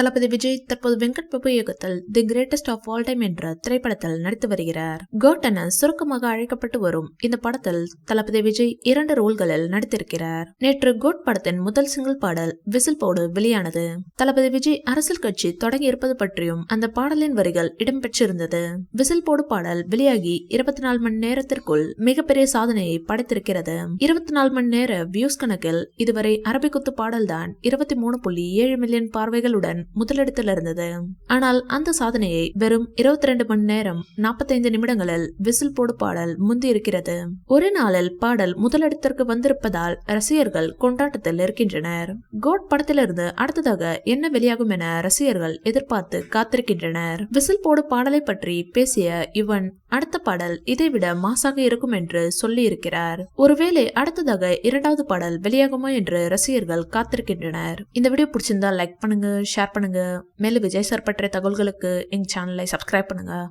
தளபதி விஜய் தற்போது வெங்கட் பிரபு இயக்கத்தில் the greatest of all time என்ற திரைப்படத்தில் நடித்து வருகிறார். கோட் என சுருக்கமாக அழைக்கப்பட்டு வரும் இந்த படத்தில் தளபதி விஜய் 2 ரோல்களில் நடித்திருக்கிறார். நேற்று கோட் படத்தின் முதல் சிங்கிள் பாடல் விசில் போடு வெளியானது. தளபதி விஜய் அரசியல் கட்சி தொடங்கி இருப்பது பற்றியும் அந்த பாடலின் வரிகள் இடம்பெற்றிருந்தது. விசில் போடு பாடல் வெளியாகி 24 மணி நேரத்திற்குள் மிகப்பெரிய சாதனையை படைத்திருக்கிறது. 24 மணி நேர வியூஸ் கணக்கில் இதுவரை அரபிக்குத்து பாடல்தான் 23.7 மில்லியன் பார்வைகளுடன் முதலிடத்தில் இருந்தது. ஆனால் அந்த சாதனையை வெறும் 22 மணி நேரம் 45 நிமிடங்களில் விசில் போடு பாடல் முந்தி இருக்கிறது. ஒரு நாளில் பாடல் முதலிடத்திற்கு வந்திருப்பதால் ரசிகர்கள் கொண்டாட்டத்தில் இருக்கின்றனர். கோட் படத்திலிருந்து அடுத்ததாக என்ன வெளியாகும் என ரசிகர்கள் எதிர்பார்த்து காத்திருக்கின்றனர். விசில் போடு பாடலை பற்றி பேசிய யுவன் அடுத்த பாடல் இதைவிட மாசாக இருக்கும் என்று சொல்லி இருக்கிறார். ஒருவேளை அடுத்ததாக 2வது பாடல் வெளியாகுமா என்று ரசிகர்கள் காத்திருக்கின்றனர். இந்த வீடியோ பிடிச்சிருந்தா லைக் பண்ணுங்க, ஷேர் பண்ணுங்க. மேலும் விஜய் சார் பற்றிய தகவல்களுக்கு எங்க சேனலை சப்ஸ்கிரைப் பண்ணுங்க.